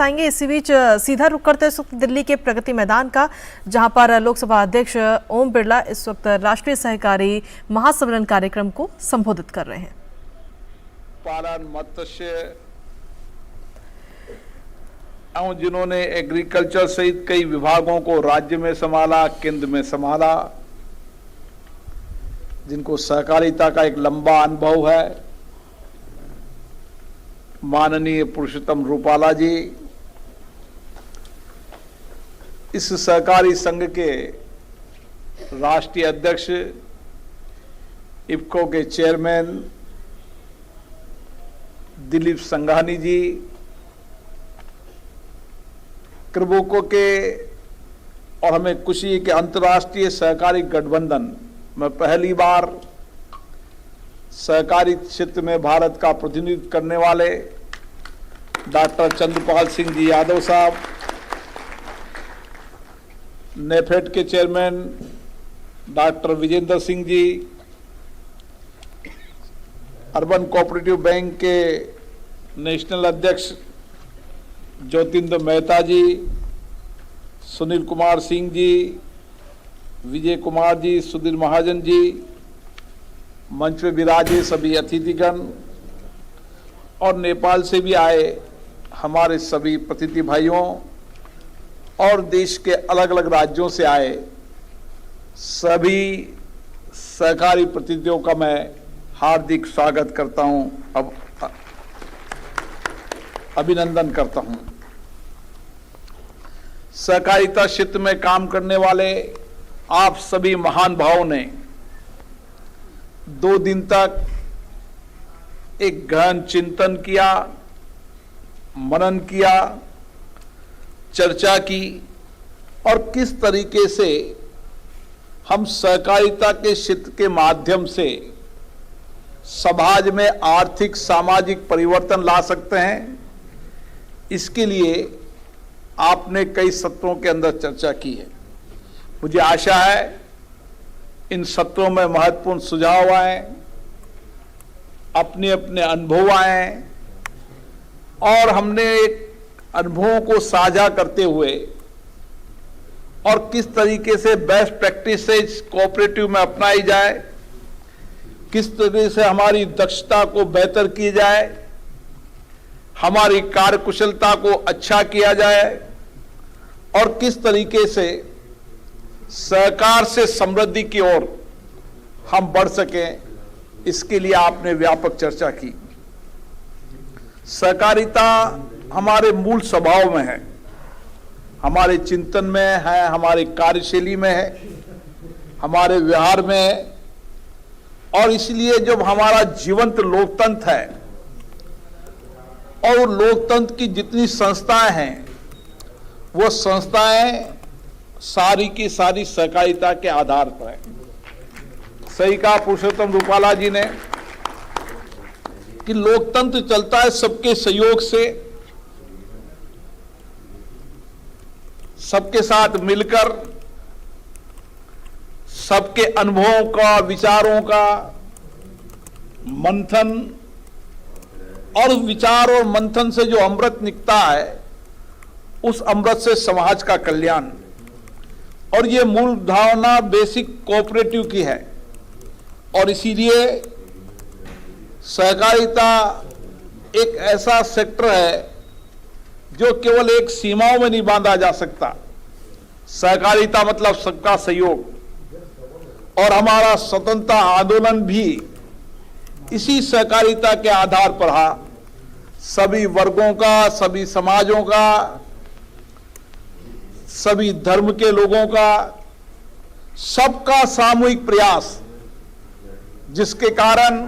आएंगे। इसी बीच सीधा रुख करते इस वक्त दिल्ली के प्रगति मैदान का, जहां पर लोकसभा अध्यक्ष ओम बिरला इस वक्त राष्ट्रीय सहकारी महासम्मेलन कार्यक्रम को संबोधित कर रहे हैं। पालन, मत्स्य और जिन्होंने एग्रीकल्चर सहित कई विभागों को राज्य में संभाला, केंद्र में संभाला, जिनको सहकारिता का एक लंबा अनुभव है, माननीय पुरुषोत्तम रूपाला जी, इस सहकारी संघ के राष्ट्रीय अध्यक्ष, इफ्को के चेयरमैन दिलीप संघानी जी, कृबोको के, और हमें खुशी है कि अंतर्राष्ट्रीय सहकारी गठबंधन में पहली बार सहकारी क्षेत्र में भारत का प्रतिनिधित्व करने वाले डॉक्टर चंद्रपाल सिंह जी यादव साहब, नेफेड के chairman doctor Vijendra Singh ji, urban cooperative bank के नेशनल अध्यक्ष ज्योतिंद्र मेहता जी, सुनील कुमार सिंह जी, विजय कुमार जी, सुधीर महाजन जी, मंच पे विराजे सभी अतिथिगण और नेपाल से भी आए हमारे सभी प्रतिनिधि भाइयों और देश के अलग अलग राज्यों से आए सभी सहकारी प्रतिनिधियों का मैं हार्दिक स्वागत करता हूं, अब अभिनंदन करता हूं। सहकारिता क्षेत्र में काम करने वाले आप सभी महान भावों ने 2 दिन तक एक गहन चिंतन किया, मनन किया, चर्चा की और किस तरीके से हम सहकारिता के क्षेत्र के माध्यम से समाज में आर्थिक सामाजिक परिवर्तन ला सकते हैं। इसके लिए आपने कई सत्रों के अंदर चर्चा की है। मुझे आशा है इन सत्रों में महत्वपूर्ण सुझाव आए, अपने अपने अनुभव आए और हमने एक अनुभवों को साझा करते हुए और किस तरीके से बेस्ट प्रैक्टिसेस कोऑपरेटिव में अपनाई जाए, किस तरीके से हमारी दक्षता को बेहतर की जाए, हमारी कार्यकुशलता को अच्छा किया जाए और किस तरीके से सहकार से समृद्धि की ओर हम बढ़ सकें, इसके लिए आपने व्यापक चर्चा की। सहकारिता हमारे मूल स्वभाव में है, हमारे चिंतन में है, हमारी कार्यशैली में है, हमारे व्यवहार में है और इसलिए जब हमारा जीवंत लोकतंत्र है और लोकतंत्र की जितनी संस्थाएं हैं वो संस्थाएं सारी की सारी सहकारिता के आधार पर है। सही कहा पुरुषोत्तम रूपाला जी ने कि लोकतंत्र चलता है सबके सहयोग से, सबके साथ मिलकर, सबके अनुभवों का, विचारों का मंथन और विचार और मंथन से जो अमृत निकलता है उस अमृत से समाज का कल्याण। और ये मूल भावना बेसिक कोऑपरेटिव की है और इसीलिए सहकारिता एक ऐसा सेक्टर है जो केवल एक सीमाओं में नहीं बांधा जा सकता। सहकारिता मतलब सबका सहयोग और हमारा स्वतंत्रता आंदोलन भी इसी सहकारिता के आधार पर रहा। सभी वर्गों का, सभी समाजों का, सभी धर्म के लोगों का, सबका सामूहिक प्रयास, जिसके कारण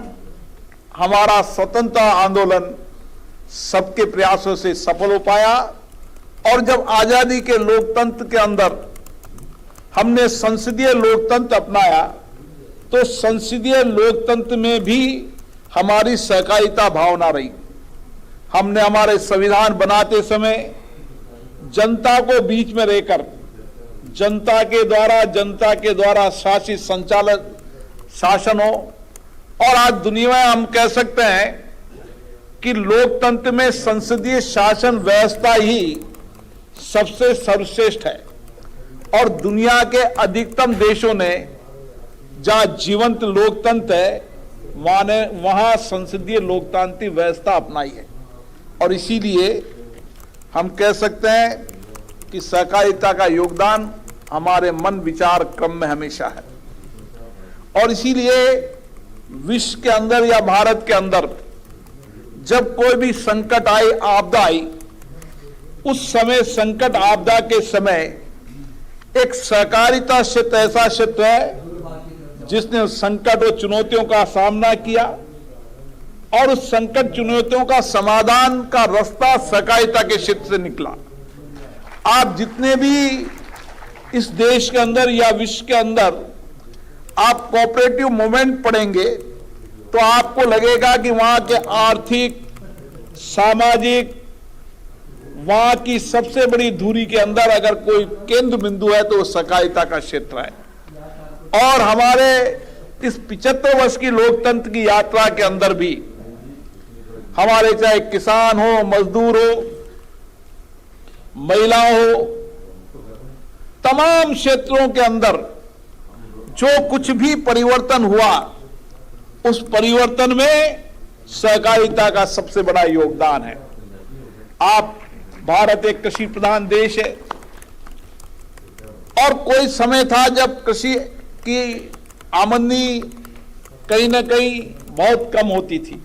हमारा स्वतंत्रता आंदोलन सबके प्रयासों से सफल हो पाया। और जब आजादी के लोकतंत्र के अंदर हमने संसदीय लोकतंत्र अपनाया तो संसदीय लोकतंत्र में भी हमारी सहकारिता भावना रही। हमने हमारे संविधान बनाते समय जनता को बीच में रहकर जनता के द्वारा शासित संचालित शासन हो। और आज दुनिया में हम कह सकते हैं कि लोकतंत्र में संसदीय शासन व्यवस्था ही सबसे सर्वश्रेष्ठ है और दुनिया के अधिकतम देशों ने जहां जीवंत लोकतंत्र है वहां संसदीय लोकतांत्रिक व्यवस्था अपनाई है। और इसीलिए हम कह सकते हैं कि सहकारिता का योगदान हमारे मन विचार क्रम में हमेशा है। और इसीलिए विश्व के अंदर या भारत के अंदर जब कोई भी संकट आई, आपदा आई, उस समय संकट आपदा के समय एक सहकारिता क्षेत्र ऐसा क्षेत्र है जिसने संकट और चुनौतियों का सामना किया और उस संकट चुनौतियों का समाधान का रास्ता सहकारिता के क्षेत्र से निकला। आप जितने भी इस देश के अंदर या विश्व के अंदर आप कोऑपरेटिव मूवमेंट पढ़ेंगे तो आपको लगेगा कि वहां के आर्थिक, सामाजिक, वहां की सबसे बड़ी धुरी के अंदर अगर कोई केंद्र बिंदु है तो वो सहकारिता का क्षेत्र है। और हमारे इस 75 वर्ष की लोकतंत्र की यात्रा के अंदर भी हमारे चाहे किसान हो, मजदूर हो, महिला हो, तमाम क्षेत्रों के अंदर जो कुछ भी परिवर्तन हुआ उस परिवर्तन में सहकारिता का सबसे बड़ा योगदान है। आप भारत एक कृषि प्रधान देश है और कोई समय था जब कृषि की आमदनी कहीं ना कहीं बहुत कम होती थी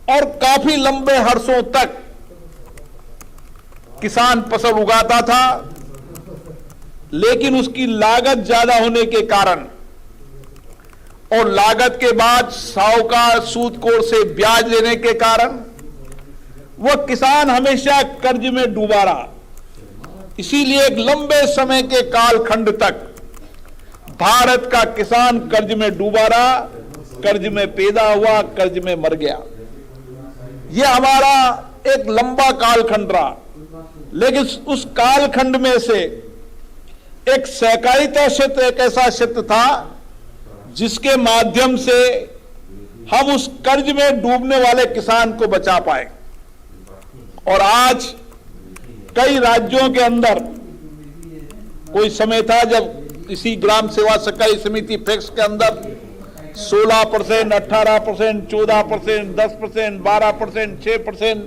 और काफी लंबे हर्षों तक किसान फसल उगाता था, लेकिन उसकी लागत ज्यादा होने के कारण और लागत के बाद साहूकार सूदखोर से ब्याज लेने के कारण वह किसान हमेशा कर्ज में डूबा रहा। इसीलिए एक लंबे समय के कालखंड तक भारत का किसान कर्ज में डूबा रहा, कर्ज में पैदा हुआ, कर्ज में मर गया। यह हमारा एक लंबा कालखंड रहा। लेकिन उस कालखंड में से एक सहकारिता क्षेत्र एक ऐसा क्षेत्र था जिसके माध्यम से हम उस कर्ज में डूबने वाले किसान को बचा पाए। और आज कई राज्यों के अंदर कोई समय था जब इसी ग्राम सेवा सहकारी समिति फैक्स के अंदर 16%, 18%, 14%, 10%, 12%, 6%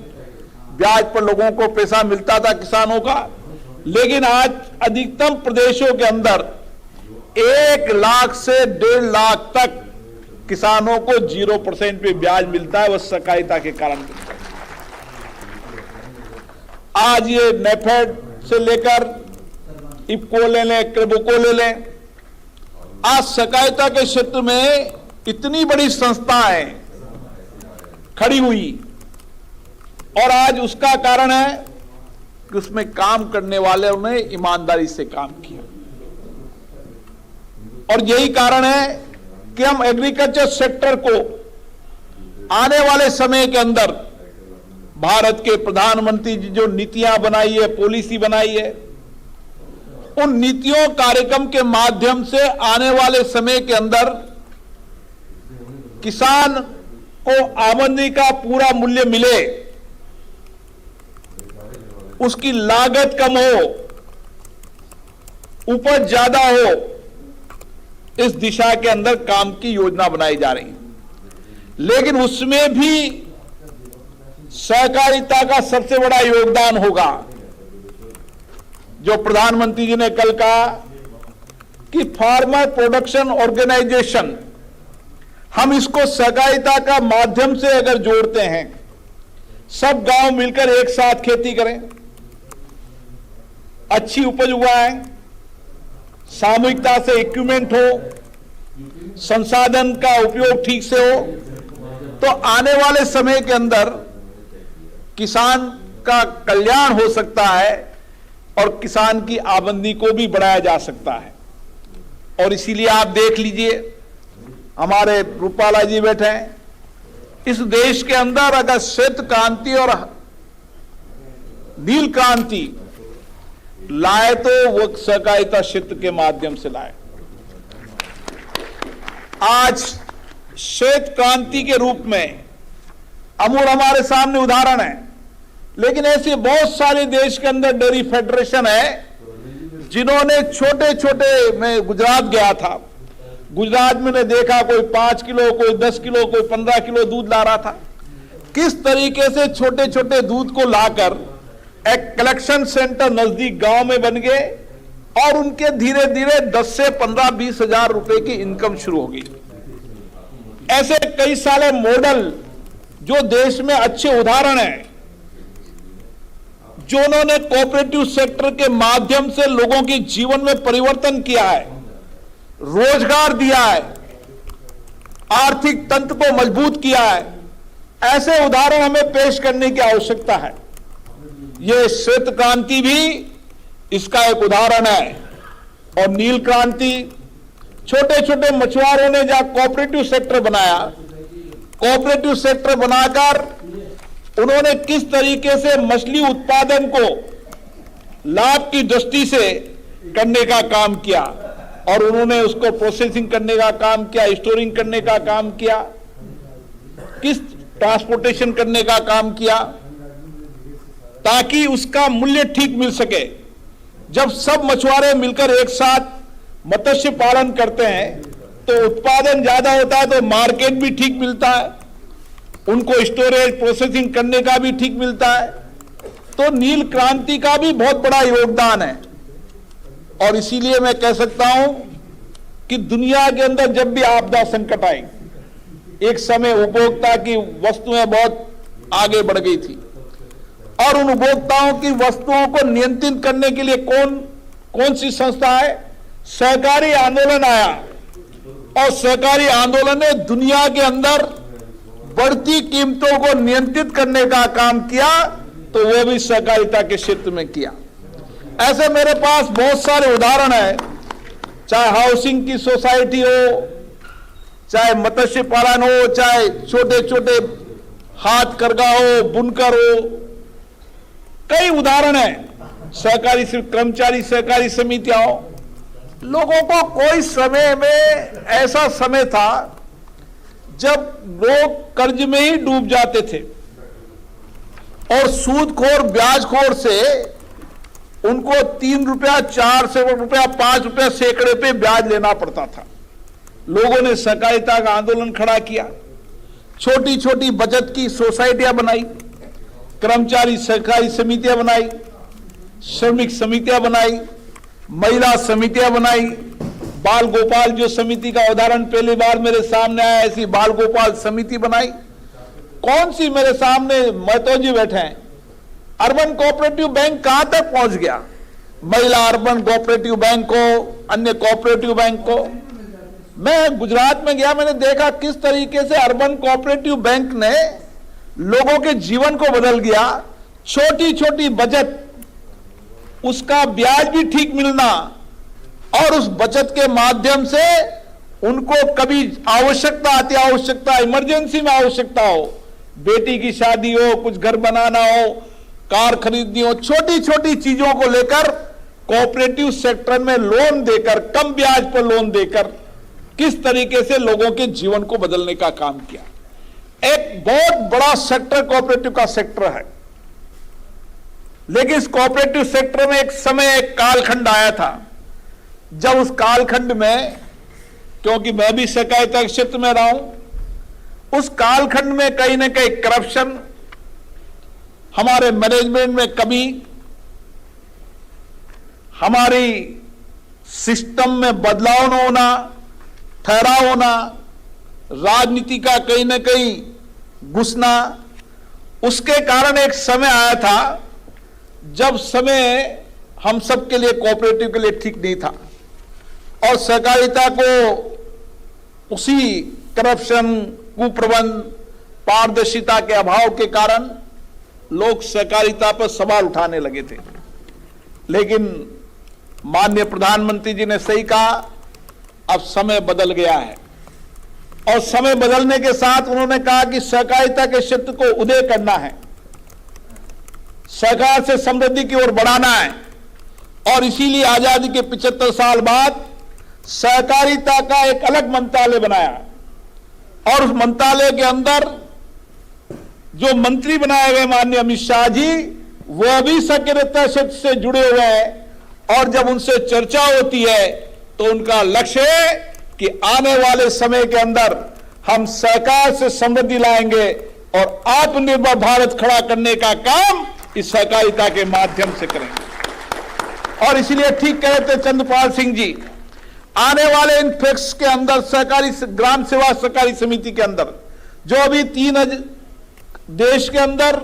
ब्याज पर लोगों को पैसा मिलता था किसानों का। लेकिन आज अधिकतम प्रदेशों के अंदर 1 लाख से 1.5 लाख तक किसानों को 0% पे ब्याज मिलता है। वह सहकारिता के कारण मिलता है। आज ये नेफेड से लेकर इफको ले लें, क्रेबुको ले लें, आज सहकारिता के क्षेत्र में इतनी बड़ी संस्थाएं खड़ी हुई और आज उसका कारण है कि उसमें काम करने वालों ने ईमानदारी से काम किया। और यही कारण है कि हम एग्रीकल्चर सेक्टर को आने वाले समय के अंदर भारत के प्रधानमंत्री जी जो नीतियां बनाई है, पॉलिसी बनाई है, उन नीतियों कार्यक्रम के माध्यम से आने वाले समय के अंदर किसान को आमदनी का पूरा मूल्य मिले, उसकी लागत कम हो, उपज ज्यादा हो, इस दिशा के अंदर काम की योजना बनाई जा रही है। लेकिन उसमें भी सहकारिता का सबसे बड़ा योगदान होगा। जो प्रधानमंत्री जी ने कल कहा कि फार्मर प्रोडक्शन ऑर्गेनाइजेशन, हम इसको सहकारिता का माध्यम से अगर जोड़ते हैं, सब गांव मिलकर एक साथ खेती करें, अच्छी उपज उगाएं, सामूहिकता से इक्विपमेंट हो, संसाधन का उपयोग ठीक से हो, तो आने वाले समय के अंदर किसान का कल्याण हो सकता है और किसान की आमदनी को भी बढ़ाया जा सकता है। और इसीलिए आप देख लीजिए, हमारे रूपाला जी बैठे हैं, इस देश के अंदर अगर श्वेत क्रांति और नील क्रांति लाए तो वो सहकारिता क्षेत्र के माध्यम से लाए। आज श्वेत क्रांति के रूप में अमूल हमारे सामने उदाहरण है, लेकिन ऐसे बहुत सारे देश के अंदर डेयरी फेडरेशन है जिन्होंने छोटे छोटे, मैं गुजरात गया था, गुजरात में ने देखा कोई 5 किलो, कोई 10 किलो, कोई 15 किलो दूध ला रहा था। किस तरीके से छोटे छोटे दूध को लाकर एक कलेक्शन सेंटर नजदीक गांव में बन गए और उनके धीरे धीरे 10 से 15-20 हजार रुपए की इनकम शुरू हो गई। ऐसे कई सारे मॉडल जो देश में अच्छे उदाहरण हैं, जो उन्होंने कोऑपरेटिव सेक्टर के माध्यम से लोगों के जीवन में परिवर्तन किया है, रोजगार दिया है, आर्थिक तंत्र को मजबूत किया है, ऐसे उदाहरण हमें पेश करने की आवश्यकता है। यह श्वेत क्रांति भी इसका एक उदाहरण है। और नील क्रांति, छोटे छोटे मछुआरों ने जहां कोऑपरेटिव सेक्टर बनाया, कोऑपरेटिव सेक्टर बनाकर उन्होंने किस तरीके से मछली उत्पादन को लाभ की दृष्टि से करने का काम किया और उन्होंने उसको प्रोसेसिंग करने का काम किया, स्टोरिंग करने का काम किया, किस ट्रांसपोर्टेशन करने का काम किया ताकि उसका मूल्य ठीक मिल सके। जब सब मछुआरे मिलकर एक साथ मत्स्य पालन करते हैं तो उत्पादन ज्यादा होता है, तो मार्केट भी ठीक मिलता है, उनको स्टोरेज प्रोसेसिंग करने का भी ठीक मिलता है। तो नील क्रांति का भी बहुत बड़ा योगदान है। और इसीलिए मैं कह सकता हूं कि दुनिया के अंदर जब भी आपदा संकट आई, एक समय उपभोक्ता की वस्तुएं बहुत आगे बढ़ गई थी और उन उपभोक्ताओं की वस्तुओं को नियंत्रित करने के लिए कौन सी संस्था है? सहकारी आंदोलन आया और सहकारी आंदोलन ने दुनिया के अंदर बढ़ती कीमतों को नियंत्रित करने का काम किया, तो वो भी सहकारिता के क्षेत्र में किया। ऐसे मेरे पास बहुत सारे उदाहरण हैं, चाहे हाउसिंग की सोसाइटी हो, चाहे मत्स्य पालन हो, चाहे छोटे छोटे हाथ करगा हो, बुनकर हो, कई उदाहरण हैं। सहकारी कर्मचारी सहकारी समितियां हो। लोगों को कोई समय में ऐसा समय था जब लोग कर्ज में ही डूब जाते थे और सूदखोर ब्याजखोर से उनको 3 रुपया, 4 रुपया, 5 रुपया सैकड़े पे ब्याज लेना पड़ता था। लोगों ने सहकारिता का आंदोलन खड़ा किया, छोटी छोटी बचत की सोसाइटियां बनाई, कर्मचारी सहकारी समितियां बनाई, श्रमिक समितियां बनाई, महिला समितियां बनाई, बाल गोपाल जो समिति का उदाहरण पहली बार मेरे सामने आया, ऐसी बाल गोपाल समिति बनाई। कौन सी मेरे सामने महतो जी बैठे हैं, अर्बन कोऑपरेटिव बैंक कहां तक पहुंच गया? महिला अर्बन कोऑपरेटिव बैंक को, अन्य कोऑपरेटिव बैंक को। मैं गुजरात में गया, मैंने देखा किस तरीके से अर्बन कोऑपरेटिव बैंक ने लोगों के जीवन को बदल गया। छोटी छोटी बचत, उसका ब्याज भी ठीक मिलना और उस बचत के माध्यम से उनको कभी आवश्यकता आती, आवश्यकता इमरजेंसी में आवश्यकता हो, बेटी की शादी हो, कुछ घर बनाना हो, कार खरीदनी हो, छोटी छोटी चीजों को लेकर कोऑपरेटिव सेक्टर में लोन देकर, कम ब्याज पर लोन देकर किस तरीके से लोगों के जीवन को बदलने का काम किया। एक बहुत बड़ा सेक्टर कोऑपरेटिव का सेक्टर है। लेकिन इस कोऑपरेटिव सेक्टर में एक समय, एक कालखंड आया था जब उस कालखंड में, क्योंकि मैं भी सहकारिता क्षेत्र में रहा हूं, उस कालखंड में कहीं ना कहीं करप्शन, हमारे मैनेजमेंट में कमी, हमारी सिस्टम में बदलाव न होना, ठहराव होना, राजनीति का कहीं ना कहीं घुसना, उसके कारण एक समय आया था जब समय हम सब के लिए, कोऑपरेटिव के लिए ठीक नहीं था और सहकारिता को उसी करप्शन, कुप्रबंध, पारदर्शिता के अभाव के कारण लोग सहकारिता पर सवाल उठाने लगे थे। लेकिन माननीय प्रधानमंत्री जी ने सही कहा, अब समय बदल गया है और समय बदलने के साथ उन्होंने कहा कि सहकारिता के क्षेत्र को उदय करना है, सहकार से समृद्धि की ओर बढ़ाना है। और इसीलिए आजादी के 75 साल बाद सहकारिता का एक अलग मंत्रालय बनाया और उस मंत्रालय के अंदर जो मंत्री बनाए गए माननीय अमित शाह जी, वह भी सहकारिता क्षेत्र से जुड़े हुए हैं और जब उनसे चर्चा होती है तो उनका लक्ष्य है कि आने वाले समय के अंदर हम सहकार से समृद्धि लाएंगे और आत्मनिर्भर भारत खड़ा करने का काम इस सहकारिता के माध्यम से करेंगे। और इसलिए ठीक कह रहे थे चंद्रपाल सिंह जी, आने वाले इन फैक्स के अंदर सहकारी ग्राम सेवा सहकारी समिति के अंदर जो अभी देश के अंदर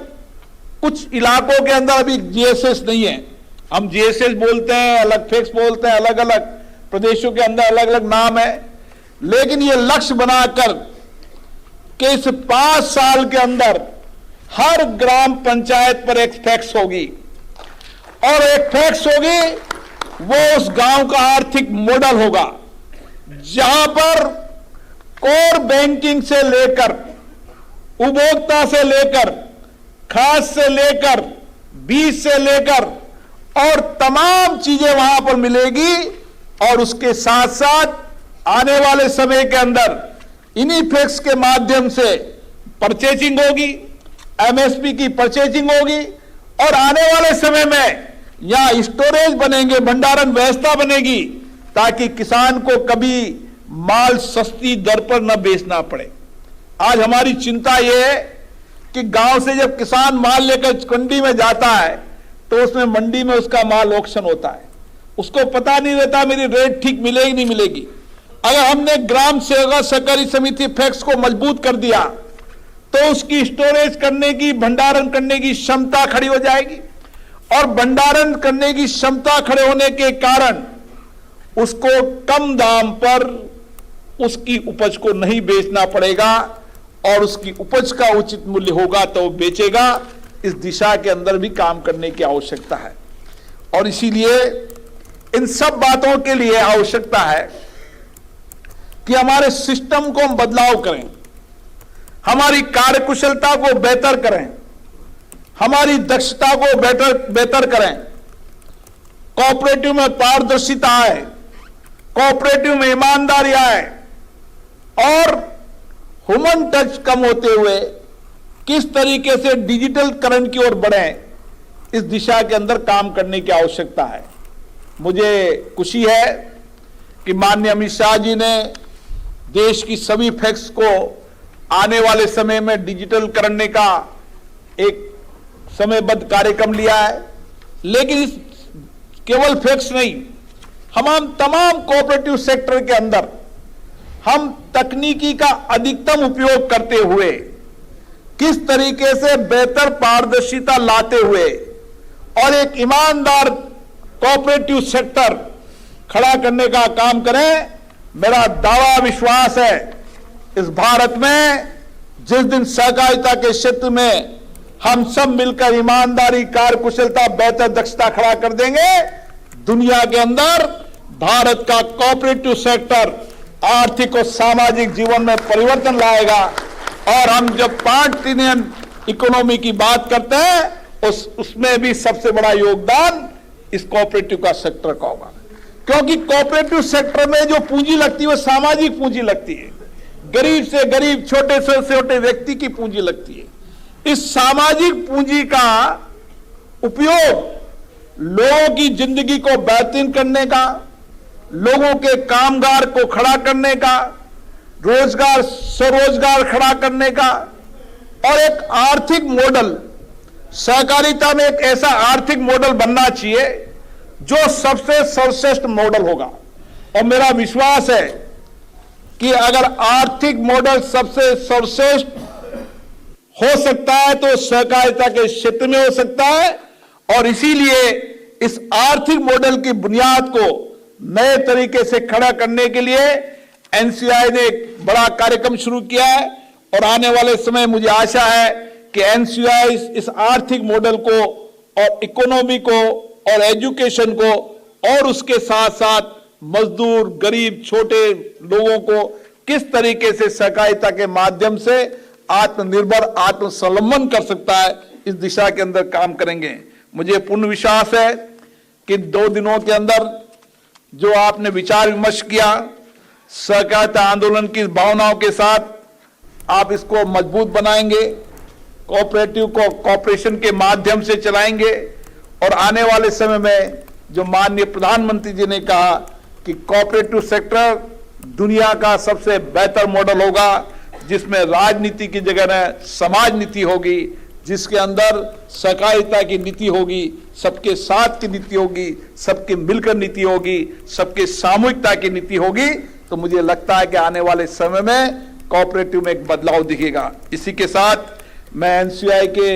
कुछ इलाकों के अंदर अभी जीएसएस नहीं है, हम जीएसएस बोलते हैं, अलग फैक्स बोलते हैं, अलग अलग प्रदेशों के अंदर अलग अलग नाम है, लेकिन ये लक्ष्य बनाकर कि इस 5 साल के अंदर हर ग्राम पंचायत पर एक फैक्स होगी और एक फैक्स होगी, वो उस गांव का आर्थिक मॉडल होगा जहां पर कोर बैंकिंग से लेकर उपभोक्ता से लेकर खाद से लेकर बीज से लेकर और तमाम चीजें वहां पर मिलेगी और उसके साथ साथ आने वाले समय के अंदर इन्हीं फैक्स के माध्यम से परचेजिंग होगी, एमएसपी की परचेजिंग होगी और आने वाले समय में यहां स्टोरेज बनेंगे, भंडारण व्यवस्था बनेगी ताकि किसान को कभी माल सस्ती दर पर न बेचना पड़े। आज हमारी चिंता यह है कि गांव से जब किसान माल लेकर मंडी में जाता है तो उसमें मंडी में उसका माल ऑक्शन होता है, उसको पता नहीं रहता मेरी रेट ठीक मिलेगी नहीं मिलेगी। अगर हमने ग्राम सेवा सहकारी समिति फैक्स को मजबूत कर दिया तो उसकी स्टोरेज करने की, भंडारण करने की क्षमता खड़ी हो जाएगी और भंडारण करने की क्षमता खड़े होने के कारण उसको कम दाम पर उसकी उपज को नहीं बेचना पड़ेगा और उसकी उपज का उचित मूल्य होगा तो वो बेचेगा। इस दिशा के अंदर भी काम करने की आवश्यकता है और इसीलिए इन सब बातों के लिए आवश्यकता है कि हमारे सिस्टम को हम बदलाव करें, हमारी कार्यकुशलता को बेहतर करें, हमारी दक्षता को बेहतर करें, कोऑपरेटिव में पारदर्शिता आए, कोऑपरेटिव में ईमानदारी आए और ह्यूमन टच कम होते हुए किस तरीके से डिजिटलकरण की ओर बढ़े, इस दिशा के अंदर काम करने की आवश्यकता है। मुझे खुशी है कि माननीय अमित शाह जी ने देश की सभी फैक्स को आने वाले समय में डिजिटल करने का एक समयबद्ध कार्यक्रम लिया है, लेकिन इस केवल फैक्स नहीं, हम तमाम कोऑपरेटिव सेक्टर के अंदर हम तकनीकी का अधिकतम उपयोग करते हुए किस तरीके से बेहतर पारदर्शिता लाते हुए और एक ईमानदार कोऑपरेटिव सेक्टर खड़ा करने का काम करें। मेरा दावा विश्वास है इस भारत में जिस दिन सहकारिता के क्षेत्र में हम सब मिलकर ईमानदारी, कार्यकुशलता, बेहतर दक्षता खड़ा कर देंगे, दुनिया के अंदर भारत का कोऑपरेटिव सेक्टर आर्थिक और सामाजिक जीवन में परिवर्तन लाएगा और हम जब 5 ट्रिलियन इकोनॉमी की बात करते हैं उसमें भी सबसे बड़ा योगदान इस कोऑपरेटिव का सेक्टर का होगा, क्योंकि कोऑपरेटिव सेक्टर में जो पूंजी लगती है वो सामाजिक पूंजी लगती है, गरीब से गरीब, छोटे से छोटे व्यक्ति की पूंजी लगती है। इस सामाजिक पूंजी का उपयोग लोगों की जिंदगी को बेहतर करने का, लोगों के कामगार को खड़ा करने का, रोजगार स्वरोजगार खड़ा करने का और एक आर्थिक मॉडल, सहकारिता में एक ऐसा आर्थिक मॉडल बनना चाहिए जो सबसे सर्वश्रेष्ठ मॉडल होगा। और मेरा विश्वास है कि अगर आर्थिक मॉडल सबसे सर्वश्रेष्ठ हो सकता है तो सहकारिता के क्षेत्र में हो सकता है और इसीलिए इस आर्थिक मॉडल की बुनियाद को नए तरीके से खड़ा करने के लिए एनसीआई ने एक बड़ा कार्यक्रम शुरू किया है और आने वाले समय मुझे आशा है कि एनसीआई इस आर्थिक मॉडल को और इकोनॉमी को और एजुकेशन को और उसके साथ साथ मजदूर, गरीब, छोटे लोगों को किस तरीके से सहकारिता के माध्यम से आत्मनिर्भर, आत्मस्वावलंबन कर सकता है, इस दिशा के अंदर काम करेंगे। मुझे पूर्ण विश्वास है कि 2 दिनों के अंदर जो आपने विचार विमर्श किया, सहकारिता आंदोलन की भावनाओं के साथ आप इसको मजबूत बनाएंगे कोऑपरेटिव को कॉपरेशन के माध्यम से चलाएंगे और आने वाले समय में जो माननीय प्रधानमंत्री जी ने कहा कि कोऑपरेटिव सेक्टर दुनिया का सबसे बेहतर मॉडल होगा, जिसमें राजनीति की जगह समाज नीति होगी, जिसके अंदर सहकारिता की नीति होगी, सबके साथ की नीति होगी, सबके मिलकर नीति होगी, सबके सामूहिकता की नीति होगी। तो मुझे लगता है कि आने वाले समय में कोऑपरेटिव में एक बदलाव दिखेगा। इसी के साथ मैं एनसीयूआई के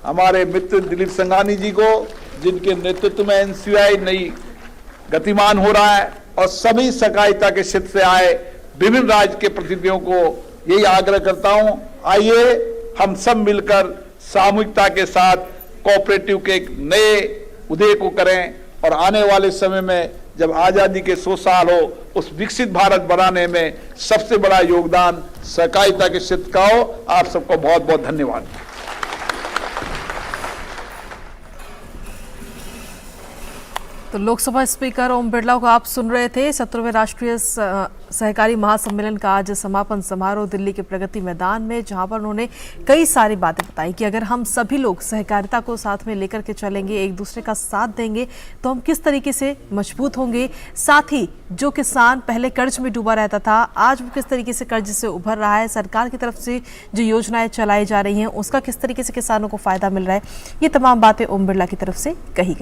हमारे मित्र दिलीप संघानी जी को, जिनके नेतृत्व में एनसीयूआई नई गतिमान हो रहा है, और सभी सहकारिता के क्षेत्र से आए विभिन्न राज्य के प्रतिनिधियों को यही आग्रह करता हूं, आइए हम सब मिलकर सामूहिकता के साथ कोऑपरेटिव के एक नए उदय को करें और आने वाले समय में जब आजादी के 100 साल हो, उस विकसित भारत बनाने में सबसे बड़ा योगदान सहकारिता के क्षेत्र का हो। आप सबको बहुत बहुत धन्यवाद। तो लोकसभा स्पीकर ओम बिरला को आप सुन रहे थे। 17वें राष्ट्रीय सहकारी महासम्मेलन का आज समापन समारोह दिल्ली के प्रगति मैदान में, जहां पर उन्होंने कई सारी बातें बताई कि अगर हम सभी लोग सहकारिता को साथ में लेकर के चलेंगे, एक दूसरे का साथ देंगे, तो हम किस तरीके से मजबूत होंगे। साथ ही जो किसान पहले कर्ज में डूबा रहता था, आज वो किस तरीके से कर्ज से उभर रहा है, सरकार की तरफ से जो योजनाएं चलाई जा रही हैं उसका किस तरीके से किसानों को फायदा मिल रहा है, ये तमाम बातें ओम बिरला की तरफ से कही गई।